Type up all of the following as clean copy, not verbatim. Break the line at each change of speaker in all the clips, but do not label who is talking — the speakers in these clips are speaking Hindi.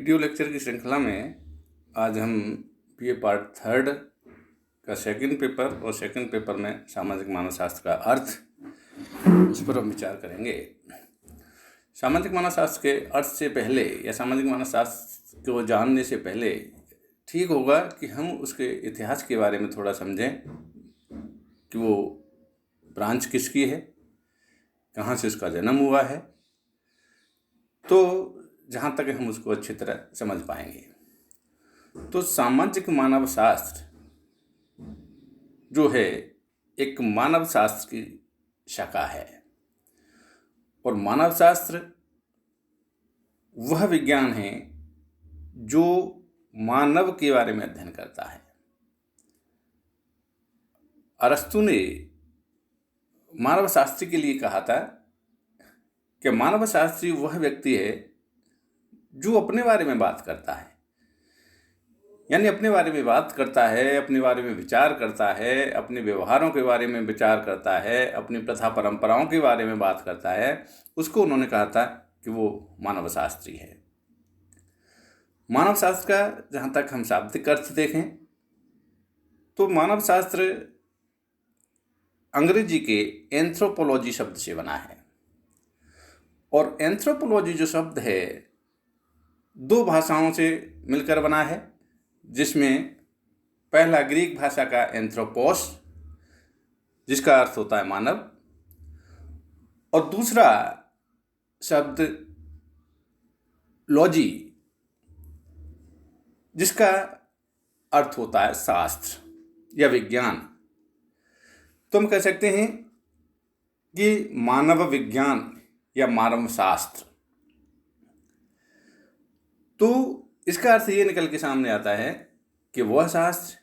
वीडियो लेक्चर की श्रृंखला में आज हम बीए पार्ट थर्ड का सेकंड पेपर और सेकंड पेपर में सामाजिक मानव शास्त्र का अर्थ, उस पर हम विचार करेंगे। सामाजिक मानव शास्त्र के अर्थ से पहले या सामाजिक मानव शास्त्र को जानने से पहले ठीक होगा कि हम उसके इतिहास के बारे में थोड़ा समझें कि वो ब्रांच किसकी है, कहाँ से उसका जन्म हुआ है, तो जहाँ तक हम उसको अच्छी तरह समझ पाएंगे। तो सामाजिक मानव शास्त्र जो है एक मानव शास्त्र की शाखा है, और मानव शास्त्र वह विज्ञान है जो मानव के बारे में अध्ययन करता है। अरस्तु ने मानव शास्त्री के लिए कहा था कि मानव शास्त्री वह व्यक्ति है जो अपने बारे में बात करता है, यानी अपने बारे में बात करता है, अपने बारे में विचार करता है, अपने व्यवहारों के बारे में विचार करता है, अपनी प्रथा परंपराओं के बारे में बात करता है। उसको उन्होंने कहा था कि वो मानव शास्त्री है। मानव शास्त्र का जहाँ तक हम शाब्दिक अर्थ देखें तो मानव शास्त्र अंग्रेजी के एंथ्रोपोलॉजी शब्द से बना है, और एंथ्रोपोलॉजी जो शब्द है दो भाषाओं से मिलकर बना है, जिसमें पहला ग्रीक भाषा का एंथ्रोपोस जिसका अर्थ होता है मानव, और दूसरा शब्द लॉजी जिसका अर्थ होता है शास्त्र या विज्ञान। तो हम कह सकते हैं कि मानव विज्ञान या मानव शास्त्र। तो इसका अर्थ ये निकल के सामने आता है कि वह शास्त्र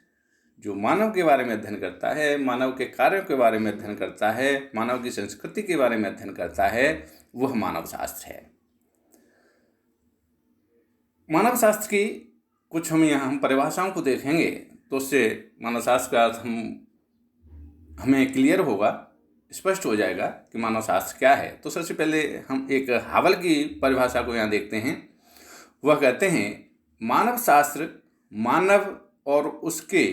जो मानव के बारे में अध्ययन करता है, मानव के कार्यों के बारे में अध्ययन करता है, मानव की संस्कृति के बारे में अध्ययन करता है, वह मानव शास्त्र है। मानव शास्त्र की कुछ हम परिभाषाओं को देखेंगे तो उससे मानव शास्त्र का अर्थ हमें क्लियर होगा, स्पष्ट हो जाएगा कि मानव शास्त्र क्या है। तो सबसे पहले हम एक हावल की परिभाषा को यहाँ देखते हैं। वह कहते हैं मानव शास्त्र मानव और उसके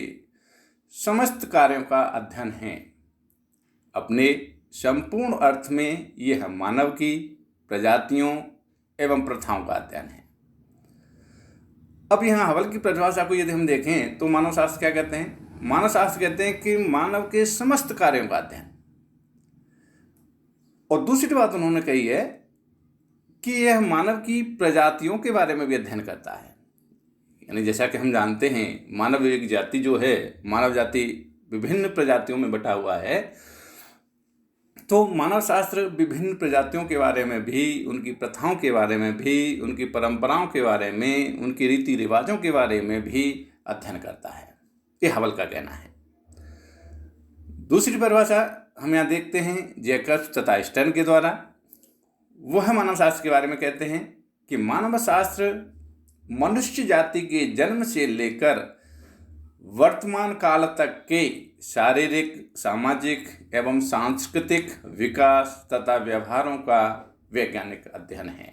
समस्त कार्यों का अध्ययन है। अपने संपूर्ण अर्थ में यह मानव की प्रजातियों एवं प्रथाओं का अध्ययन है। अब यहाँ हवल की परिभाषा को यदि हम देखें तो मानव शास्त्र क्या कहते हैं? मानव शास्त्र कहते हैं कि मानव के समस्त कार्यों का अध्ययन। और दूसरी बात उन्होंने कही है कि यह मानव की प्रजातियों के बारे में भी अध्ययन करता है। यानी जैसा कि हम जानते हैं मानव एक जाति जो है, मानव जाति विभिन्न प्रजातियों में बटा हुआ है, तो मानव शास्त्र विभिन्न प्रजातियों के बारे में भी, उनकी प्रथाओं के बारे में भी, उनकी परंपराओं के बारे में, उनकी रीति रिवाजों के बारे में भी अध्ययन करता है। ये हवल का कहना है। दूसरी परिभाषा हम यहाँ देखते हैं जैकब्स तथा स्टर्न के द्वारा। वह मानव शास्त्र के बारे में कहते हैं कि मानव शास्त्र मनुष्य जाति के जन्म से लेकर वर्तमान काल तक के शारीरिक, सामाजिक एवं सांस्कृतिक विकास तथा व्यवहारों का वैज्ञानिक अध्ययन है।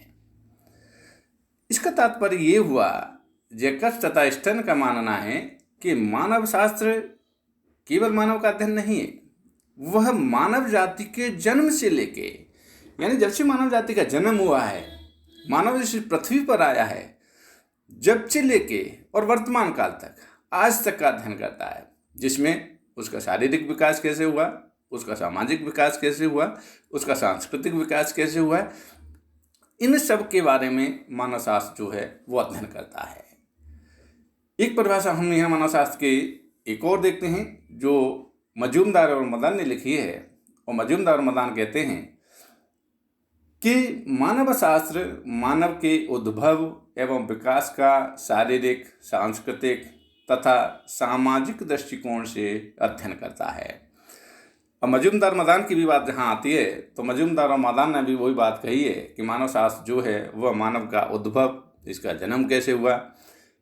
इसका तात्पर्य ये हुआ, जैकब्स तथा स्टर्न का मानना है कि मानव शास्त्र केवल मानव का अध्ययन नहीं है, वह मानव जाति के जन्म से लेके, यानी जब से मानव जाति का जन्म हुआ है, मानव इस पृथ्वी पर आया है, जब से लेके और वर्तमान काल तक आज तक का अध्ययन करता है, जिसमें उसका शारीरिक विकास कैसे हुआ, उसका सामाजिक विकास कैसे हुआ, उसका सांस्कृतिक विकास कैसे हुआ, इन सब के बारे में मानव शास्त्र जो है वो अध्ययन करता है। एक परिभाषा हम यहाँ मानव शास्त्र के एक और देखते हैं जो मजूमदार और मदान ने लिखी है। और मजूमदार और मदान कहते हैं कि मानव शास्त्र मानव के उद्भव एवं विकास का शारीरिक, सांस्कृतिक तथा सामाजिक दृष्टिकोण से अध्ययन करता है। और मजूमदार मदान की भी बात जहाँ आती है तो मजूमदार और मदान ने भी वही बात कही है कि मानव शास्त्र जो है वह मानव का उद्भव, इसका जन्म कैसे हुआ,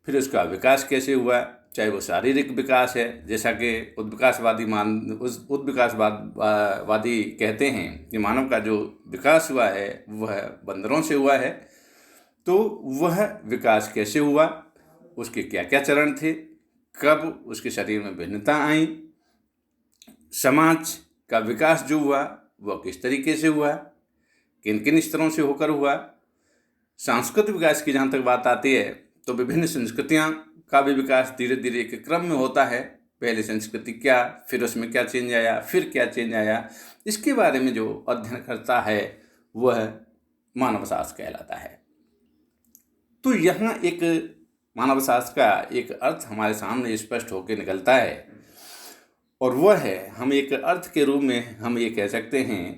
फिर उसका विकास कैसे हुआ, चाहे वो शारीरिक विकास है, जैसा कि उद्विकासवादी कहते हैं कि मानव का जो विकास हुआ है वह बंदरों से हुआ है, तो वह विकास कैसे हुआ, उसके क्या क्या चरण थे, कब उसके शरीर में भिन्नता आई, समाज का विकास जो हुआ वह किस तरीके से हुआ, किन किन स्तरों से होकर हुआ। सांस्कृतिक विकास की जहाँ तक बात आती है तो विभिन्न संस्कृतियाँ का भी विकास धीरे धीरे एक क्रम में होता है। पहले संस्कृति क्या, फिर उसमें क्या चेंज आया, फिर क्या चेंज आया, इसके बारे में जो अध्ययन करता है वह मानवशास्त्र कहलाता है। तो यहाँ एक मानवशास्त्र का एक अर्थ हमारे सामने स्पष्ट होकर निकलता है, और वह है, हम एक अर्थ के रूप में हम ये कह सकते हैं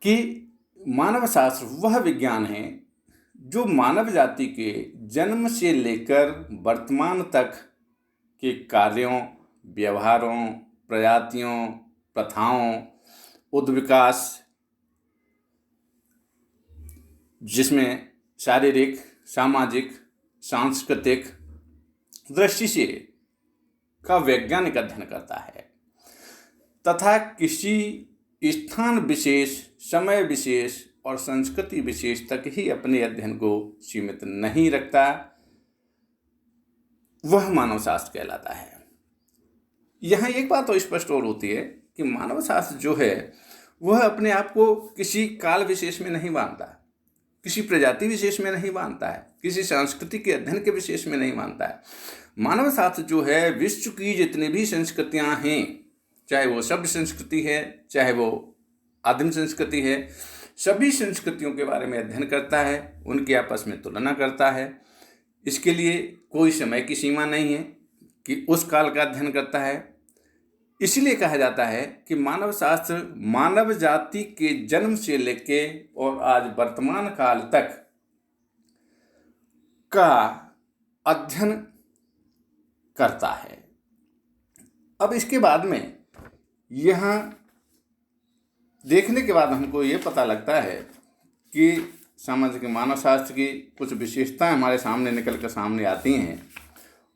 कि मानवशास्त्र वह विज्ञान है जो मानव जाति के जन्म से लेकर वर्तमान तक के कार्यों, व्यवहारों, प्रजातियों, प्रथाओं, उद्विकास, जिसमें शारीरिक, सामाजिक, सांस्कृतिक दृष्टि से का वैज्ञानिक अध्ययन करता है, तथा किसी स्थान विशेष, समय विशेष और संस्कृति विशेष तक ही अपने अध्ययन को सीमित नहीं रखता, वह मानवशास्त्र कहलाता है। यहाँ एक बात तो स्पष्ट और होती है कि मानवशास्त्र जो है वह अपने आप को किसी काल विशेष में नहीं बांधता, किसी प्रजाति विशेष में नहीं बांधता है, किसी संस्कृति के अध्ययन के विशेष में नहीं मानता है। मानवशास्त्र जो है विश्व की जितनी भी संस्कृतियाँ हैं, चाहे वो सभ्य संस्कृति है, चाहे वो आदिम संस्कृति है, सभी संस्कृतियों के बारे में अध्ययन करता है, उनकी आपस में तुलना करता है। इसके लिए कोई समय की सीमा नहीं है कि उस काल का अध्ययन करता है। इसलिए कहा जाता है कि मानवशास्त्र मानव जाति के जन्म से लेके और आज वर्तमान काल तक का अध्ययन करता है। अब इसके बाद में यहाँ देखने के बाद हमको ये पता लगता है कि सामाजिक मानवशास्त्र की कुछ विशेषताएं हमारे सामने निकल कर सामने आती हैं,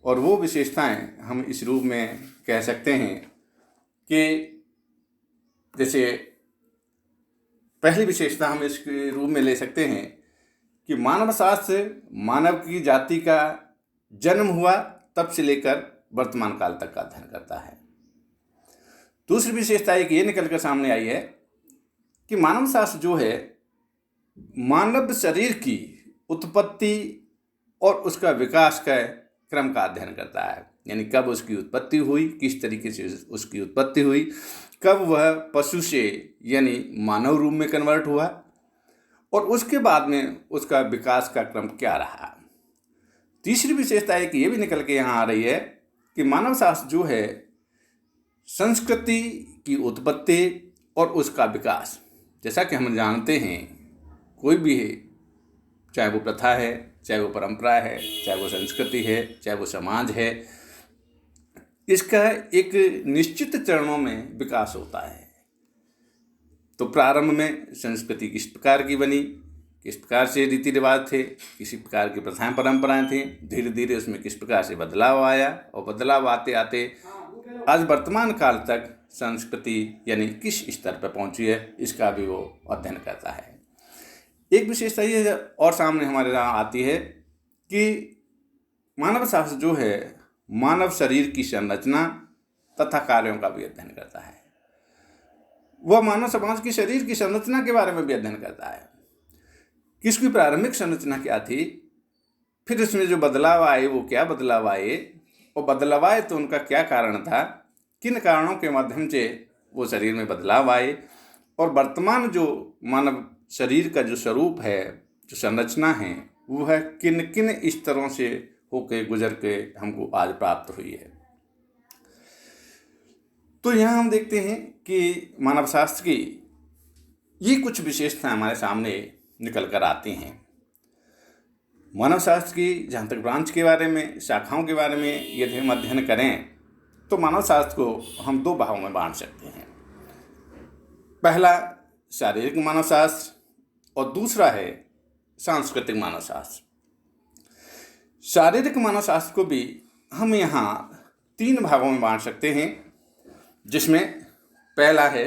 और वो विशेषताएं हम इस रूप में कह सकते हैं कि जैसे पहली विशेषता हम इस रूप में ले सकते हैं कि मानवशास्त्र मानव की जाति का जन्म हुआ तब से लेकर वर्तमान काल तक का अध्ययन करता है। दूसरी विशेषता एक ये निकल कर सामने आई है कि मानवशास्त्र जो है मानव शरीर की उत्पत्ति और उसका विकास का क्रम का अध्ययन करता है, यानी कब उसकी उत्पत्ति हुई, किस तरीके से उसकी उत्पत्ति हुई, कब वह पशु से यानी मानव रूप में कन्वर्ट हुआ, और उसके बाद में उसका विकास का क्रम क्या रहा। तीसरी विशेषता एक ये भी निकल के यहाँ आ रही है कि मानवशास्त्र जो है संस्कृति की उत्पत्ति और उसका विकास, जैसा कि हम जानते हैं कोई भी है, चाहे वो प्रथा है, चाहे वो परंपरा है, चाहे वो संस्कृति है, चाहे वो समाज है, इसका एक निश्चित चरणों में विकास होता है। तो प्रारंभ में संस्कृति किस प्रकार की बनी, किस प्रकार से रीति रिवाज थे, किसी प्रकार की प्रथाएं परंपराएं थी, धीरे धीरे उसमें किस प्रकार से बदलाव आया, और बदलाव आते आते आज वर्तमान काल तक संस्कृति यानी किस स्तर पर पहुंची है, इसका भी वो अध्ययन करता है। एक विशेषता ये और सामने हमारे यहाँ आती है कि मानवशास्त्र जो है मानव शरीर की संरचना तथा कार्यों का भी अध्ययन करता है। वह मानव समाज की शरीर की संरचना के बारे में भी अध्ययन करता है कि इसकी प्रारंभिक संरचना क्या थी, फिर इसमें जो बदलाव आए वो क्या बदलाव आए, और बदलाव आए तो उनका क्या कारण था, किन कारणों के माध्यम से वो शरीर में बदलाव आए, और वर्तमान जो मानव शरीर का जो स्वरूप है, जो संरचना है, वह किन किन स्तरों से होके गुजर के हमको आज प्राप्त हुई है। तो यहाँ हम देखते हैं कि मानवशास्त्र की ये कुछ विशेषताएं हमारे सामने निकल कर आती हैं। मानवशास्त्र की जहाँ तक ब्रांच के बारे में, शाखाओं के बारे में यदि हम अध्ययन करें तो मानवशास्त्र को हम दो भागों में बांट सकते हैं। पहला शारीरिक मानवशास्त्र और दूसरा है सांस्कृतिक मानवशास्त्र। शारीरिक मानवशास्त्र को भी हम यहाँ 3 भागों में बांट सकते हैं, जिसमें पहला है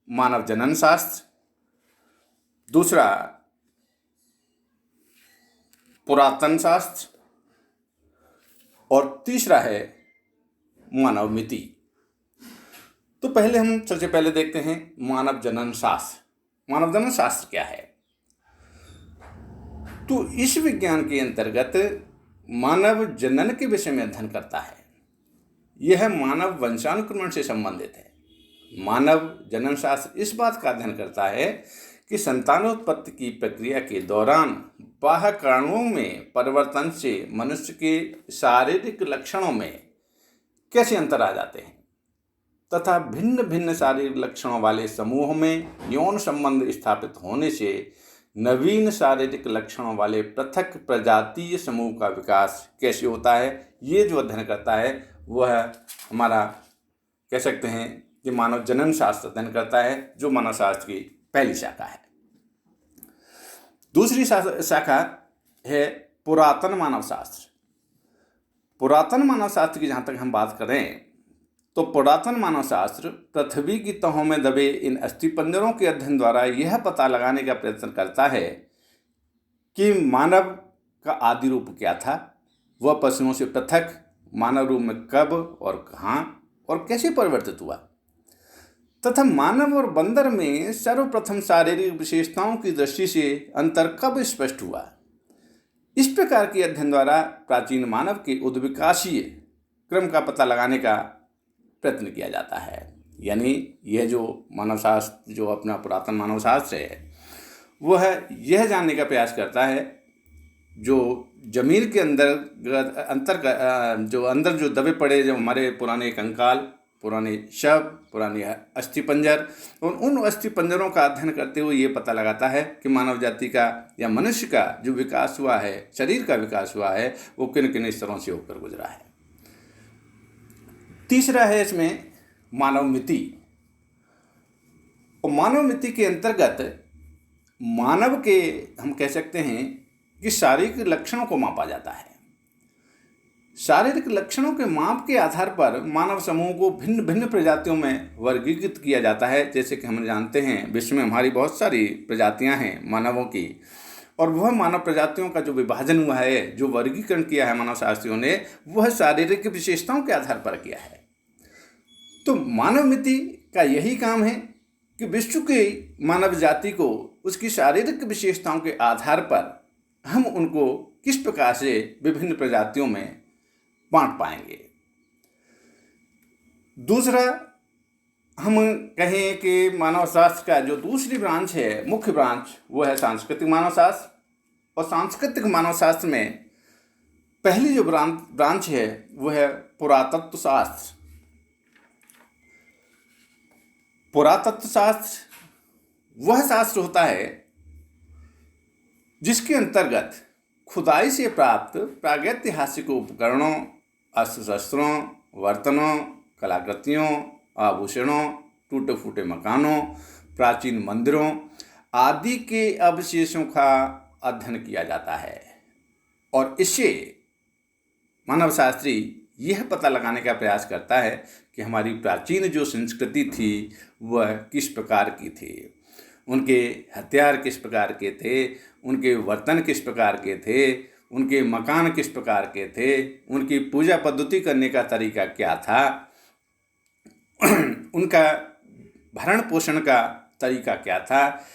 मानव जनन शास्त्र, दूसरा पुरातन शास्त्र और तीसरा है मानव मिति। तो पहले हम सबसे पहले देखते हैं मानव जनन शास्त्र। मानव जनन शास्त्र क्या है? तो इस विज्ञान के अंतर्गत मानव जनन के विषय में अध्ययन करता है। यह मानव वंशानुक्रमण से संबंधित है। मानव जनन शास्त्र इस बात का अध्ययन करता है कि संतानोत्पत्ति की प्रक्रिया के दौरान बाह्य कारणों में परिवर्तन से मनुष्य के शारीरिक लक्षणों में कैसे अंतर आ जाते हैं तथा भिन्न भिन्न शारीरिक लक्षणों वाले समूहों में यौन संबंध स्थापित होने से नवीन शारीरिक लक्षणों वाले पृथक प्रजातीय समूह का विकास कैसे होता है। ये जो अध्ययन करता है वह हमारा कह सकते हैं कि मानव जनन शास्त्र अध्ययन करता है, जो मानव शास्त्र की पहली शाखा है। दूसरी शाखा है पुरातन मानव शास्त्र। पुरातन मानव शास्त्र की जहाँ तक हम बात करें तो पुरातन मानव शास्त्र पृथ्वी की तहों में दबे इन अस्थिपंजरों के अध्ययन द्वारा यह पता लगाने का प्रयत्न करता है कि मानव का आदि रूप क्या था, वह पशुओं से पृथक मानव रूप में कब और कहाँ और कैसे परिवर्तित हुआ, तथा मानव और बंदर में सर्वप्रथम शारीरिक विशेषताओं की दृष्टि से अंतर कब स्पष्ट हुआ। इस प्रकार के अध्ययन द्वारा प्राचीन मानव के उद्विकासीय क्रम का पता लगाने का प्रयत्न किया जाता है। यानी यह जो मानव शास्त्र, जो अपना पुरातन मानव शास्त्र है, वह यह जानने का प्रयास करता है जो जमीन के अंदर जो दबे पड़े जो हमारे पुराने कंकाल, पुराने शव, पुराने अस्थिपंजर, और उन अस्थिपंजरों का अध्ययन करते हुए ये पता लगाता है कि मानव जाति का या मनुष्य का जो विकास हुआ है, शरीर का विकास हुआ है, वो किन किन स्तरों से होकर गुजरा है। तीसरा है इसमें मानव मिति। और मानव मिति के अंतर्गत मानव के हम कह सकते हैं कि शारीरिक लक्षणों को मापा जाता है। शारीरिक लक्षणों के माप के आधार पर मानव समूह को भिन्न भिन्न प्रजातियों में वर्गीकृत किया जाता है। जैसे कि हम जानते हैं विश्व में हमारी बहुत सारी प्रजातियां हैं मानवों की, और वह मानव प्रजातियों का जो विभाजन हुआ है, जो वर्गीकरण किया है मानव शास्त्रियों ने, वह शारीरिक विशेषताओं के आधार पर किया है। तो मानव मिति का यही काम है कि विश्व की मानव जाति को उसकी शारीरिक विशेषताओं के आधार पर हम उनको किस प्रकार से विभिन्न प्रजातियों में बांट पाएंगे। दूसरा हम कहें कि मानव शास्त्र का जो दूसरी ब्रांच है, मुख्य ब्रांच, वो है सांस्कृतिक मानव शास्त्र। और सांस्कृतिक मानव शास्त्र में पहली जो ब्रांच है वो है पुरातत्व शास्त्र। पुरातत्व शास्त्र वह शास्त्र होता है जिसके अंतर्गत खुदाई से प्राप्त प्रागैतिहासिक उपकरणों, अस्त्र शस्त्रों, बर्तनों, कलाकृतियों, आभूषणों, टूटे फूटे मकानों, प्राचीन मंदिरों आदि के अवशेषों का अध्ययन किया जाता है। और इससे मानव शास्त्री यह पता लगाने का प्रयास करता है कि हमारी प्राचीन जो संस्कृति थी वह किस प्रकार की थी, उनके हथियार किस प्रकार के थे, उनके बर्तन किस प्रकार के थे, उनके मकान किस प्रकार के थे, उनकी पूजा पद्धति करने का तरीका क्या था, उनका भरण पोषण का तरीका क्या था।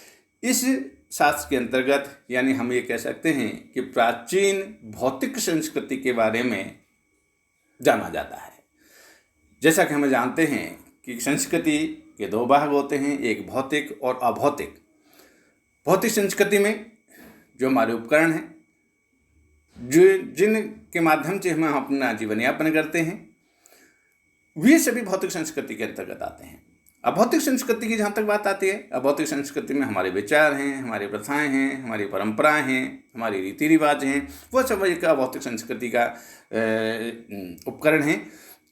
इस शास्त्र के अंतर्गत यानी हम ये कह सकते हैं कि प्राचीन भौतिक संस्कृति के बारे में जाना जाता है। जैसा कि हम जानते हैं कि संस्कृति के दो भाग होते हैं, एक भौतिक और अभौतिक। भौतिक संस्कृति में जो हमारे उपकरण हैं, जिनके माध्यम से हम अपना जीवन यापन करते हैं, वे सभी भौतिक संस्कृति के अंतर्गत आते हैं। अभौतिक संस्कृति की जहाँ तक बात आती है, अभौतिक संस्कृति में हमारे विचार हैं, हमारी प्रथाएं हैं, हमारी परंपराएं हैं, हमारी रीति रिवाज हैं, वह सब एक अभौतिक संस्कृति का उपकरण है।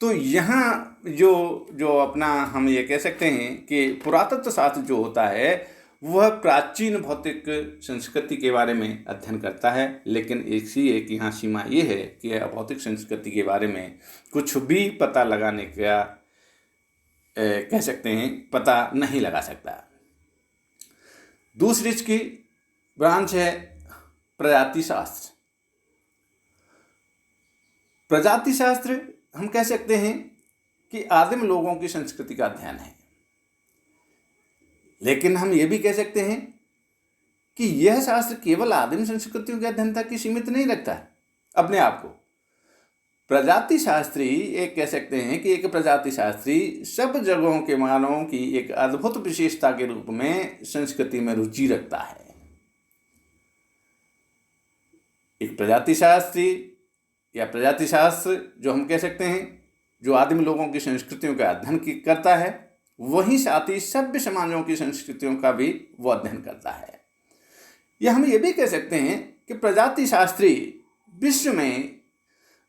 तो यहाँ जो अपना हम ये कह सकते हैं कि पुरातत्व शास्त्र जो होता है वह प्राचीन भौतिक संस्कृति के बारे में अध्ययन करता है, लेकिन एक यहाँ सीमा ये है कि अभौतिक संस्कृति के बारे में कुछ भी पता लगाने का कह सकते हैं पता नहीं लगा सकता। दूसरी इसकी ब्रांच है प्रजाति शास्त्र। प्रजाति शास्त्र हम कह सकते हैं कि आदिम लोगों की संस्कृति का अध्ययन है, लेकिन हम ये भी कह सकते हैं कि यह शास्त्र केवल आदिम संस्कृतियों के अध्ययन तक ही सीमित नहीं रखता है अपने आप को। प्रजाति शास्त्री एक कह सकते हैं कि एक प्रजाति शास्त्री सब जगहों के मानवों की एक अद्भुत विशेषता के रूप में संस्कृति में रुचि रखता है। एक प्रजाति शास्त्री या प्रजाति शास्त्र जो हम कह सकते हैं जो आदिम लोगों की संस्कृतियों का अध्ययन करता है, वहीं साथ ही सभ्य समाजों की संस्कृतियों का भी वो अध्ययन करता है। या हम ये भी कह सकते हैं कि प्रजाति शास्त्री विश्व में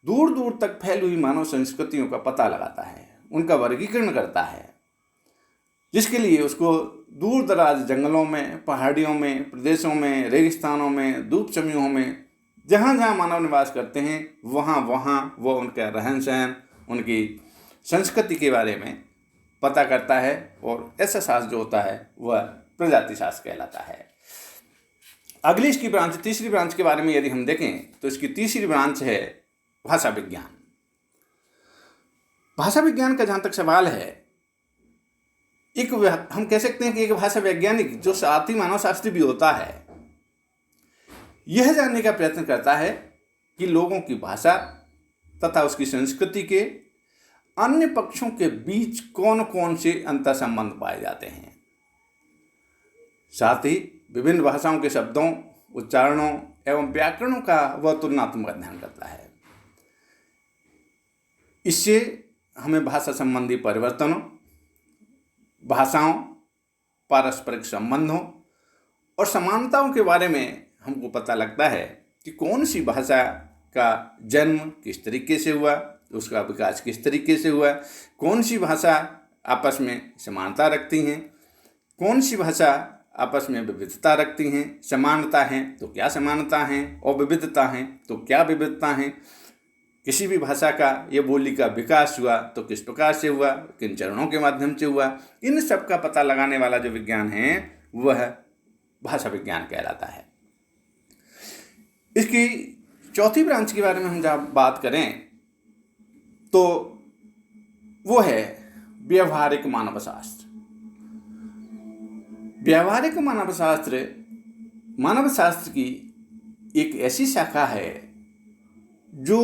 दूर दूर तक फैली हुई मानव संस्कृतियों का पता लगाता है, उनका वर्गीकरण करता है, जिसके लिए उसको दूर दराज जंगलों में, पहाड़ियों में, प्रदेशों में, रेगिस्तानों में, धूप समूहों में जहाँ जहाँ मानव निवास करते हैं वहाँ वहाँ वो उनका रहन सहन, उनकी संस्कृति के बारे में पता करता है। और ऐसा शास्त्र जो होता है वह प्रजाति शास्त्र कहलाता है। अगली इसकी ब्रांच, तीसरी ब्रांच के बारे में यदि हम देखें तो इसकी तीसरी ब्रांच है भाषा विज्ञान। भाषा विज्ञान का जहाँ तक सवाल है, हम कह सकते हैं कि एक भाषा वैज्ञानिक जो साथ ही मानव शास्त्री भी होता है, यह जानने का प्रयत्न करता है कि लोगों की भाषा तथा उसकी संस्कृति के अन्य पक्षों के बीच कौन कौन से अंतर संबंध पाए जाते हैं। साथ ही विभिन्न भाषाओं के शब्दों, उच्चारणों एवं व्याकरणों का वह तुलनात्मक अध्ययन करता है। इससे हमें भाषा संबंधी परिवर्तनों, भाषाओं, पारस्परिक संबंधों और समानताओं के बारे में हमको पता लगता है कि कौन सी भाषा का जन्म किस तरीके से हुआ, उसका विकास किस तरीके से हुआ, कौन सी भाषा आपस में समानता रखती हैं, कौन सी भाषा आपस में विविधता रखती हैं। समानता हैं तो क्या समानता हैं, और विविधता हैं तो क्या विविधता हैं। किसी भी भाषा का ये बोली का विकास हुआ तो किस प्रकार से हुआ, किन चरणों के माध्यम से हुआ। इन सब का पता लगाने वाला जो विज्ञान है वह भाषा विज्ञान कहलाता है। इसकी चौथी ब्रांच के बारे में हम जब बात करें तो वो है व्यवहारिक मानव शास्त्र। व्यवहारिक मानव शास्त्र की एक ऐसी शाखा है जो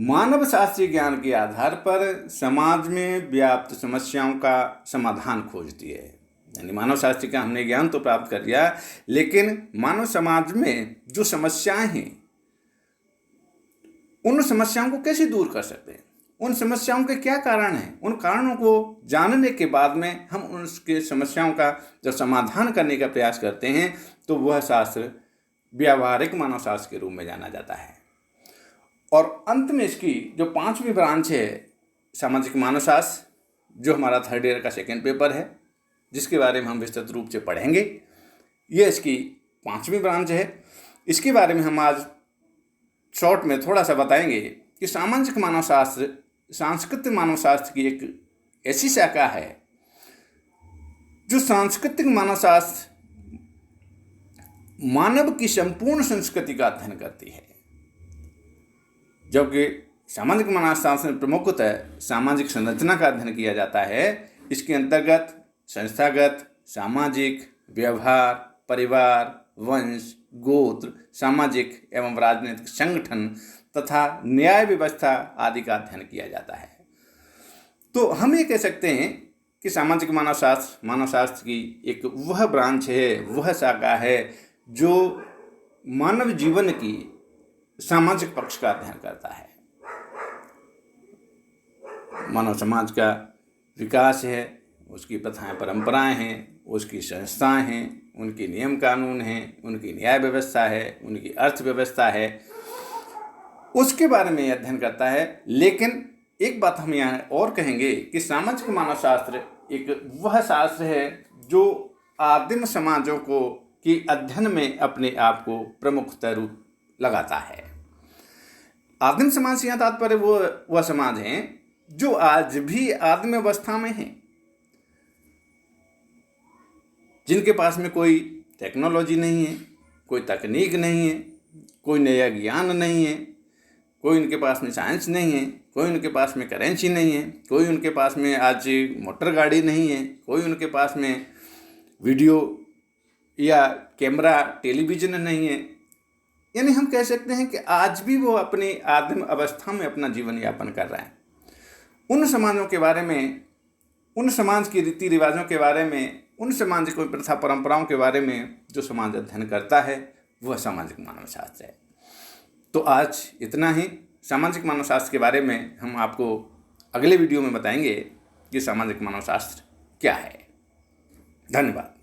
मानव शास्त्रीय ज्ञान के आधार पर समाज में व्याप्त समस्याओं का समाधान खोजती है। यानी मानव शास्त्र का हमने ज्ञान तो प्राप्त कर लिया, लेकिन मानव समाज में जो समस्याएं हैं उन समस्याओं को कैसे दूर कर सकते हैं, उन समस्याओं के क्या कारण हैं, उन कारणों को जानने के बाद में हम उसके समस्याओं का जब समाधान करने का प्रयास करते हैं तो वह शास्त्र व्यवहारिक मानव शास्त्र के रूप में जाना जाता है। और अंत में इसकी जो पांचवी ब्रांच है सामाजिक मानव शास्त्र, जो हमारा थर्ड ईयर का सेकेंड पेपर है, जिसके बारे में हम विस्तृत रूप से पढ़ेंगे, ये इसकी पांचवी ब्रांच है। इसके बारे में हम आज शॉर्ट में थोड़ा सा बताएंगे कि सामाजिक मानव शास्त्र सांस्कृतिक मानव शास्त्र की एक ऐसी शाखा है जो सांस्कृतिक मानव शास्त्र मानव की संपूर्ण संस्कृति का अध्ययन करती है, जबकि सामाजिक मानव शास्त्र में प्रमुखतः सामाजिक संरचना का अध्ययन किया जाता है। इसके अंतर्गत संस्थागत, सामाजिक, व्यवहार, परिवार, वंश, गोत्र, सामाजिक एवं राजनीतिक संगठन तथा न्याय व्यवस्था आदि का अध्ययन किया जाता है। तो हम ये कह सकते हैं कि सामाजिक मानव शास्त्र की एक वह ब्रांच है, वह शाखा है जो मानव जीवन की सामाजिक पक्ष का अध्ययन करता है। मानव समाज का विकास है, उसकी प्रथाएं परंपराएं हैं, उसकी संस्थाएं हैं, उनकी नियम कानून हैं, उनकी न्याय व्यवस्था है, उनकी अर्थव्यवस्था है, उसके बारे में अध्ययन करता है। लेकिन एक बात हम यहाँ और कहेंगे कि सामाजिक मानव शास्त्र एक वह शास्त्र है जो आदिम समाजों को की अध्ययन में अपने आप को प्रमुखता रूप लगाता है। आदिम समाज से यहाँ तात्पर्य वह समाज हैं जो आज भी आदिम अवस्था में हैं, जिनके पास में कोई टेक्नोलॉजी नहीं है, कोई तकनीक नहीं है, कोई नया ज्ञान नहीं है, कोई उनके पास में साइंस नहीं है, कोई उनके पास में करेंसी नहीं है, कोई उनके पास में आज मोटर गाड़ी नहीं है, कोई उनके पास में वीडियो या कैमरा टेलीविज़न नहीं है। यानी हम कह सकते हैं कि आज भी वो अपनी आदिम अवस्था में अपना जीवन यापन कर रहे हैं। उन समाजों के बारे में, उन समाज के रीति रिवाजों के बारे में, उन सामाजिक प्रथा परंपराओं के बारे में जो समाज अध्ययन करता है वह सामाजिक मानवशास्त्र है। तो आज इतना ही। सामाजिक मानवशास्त्र के बारे में हम आपको अगले वीडियो में बताएंगे कि सामाजिक मानवशास्त्र क्या है। धन्यवाद।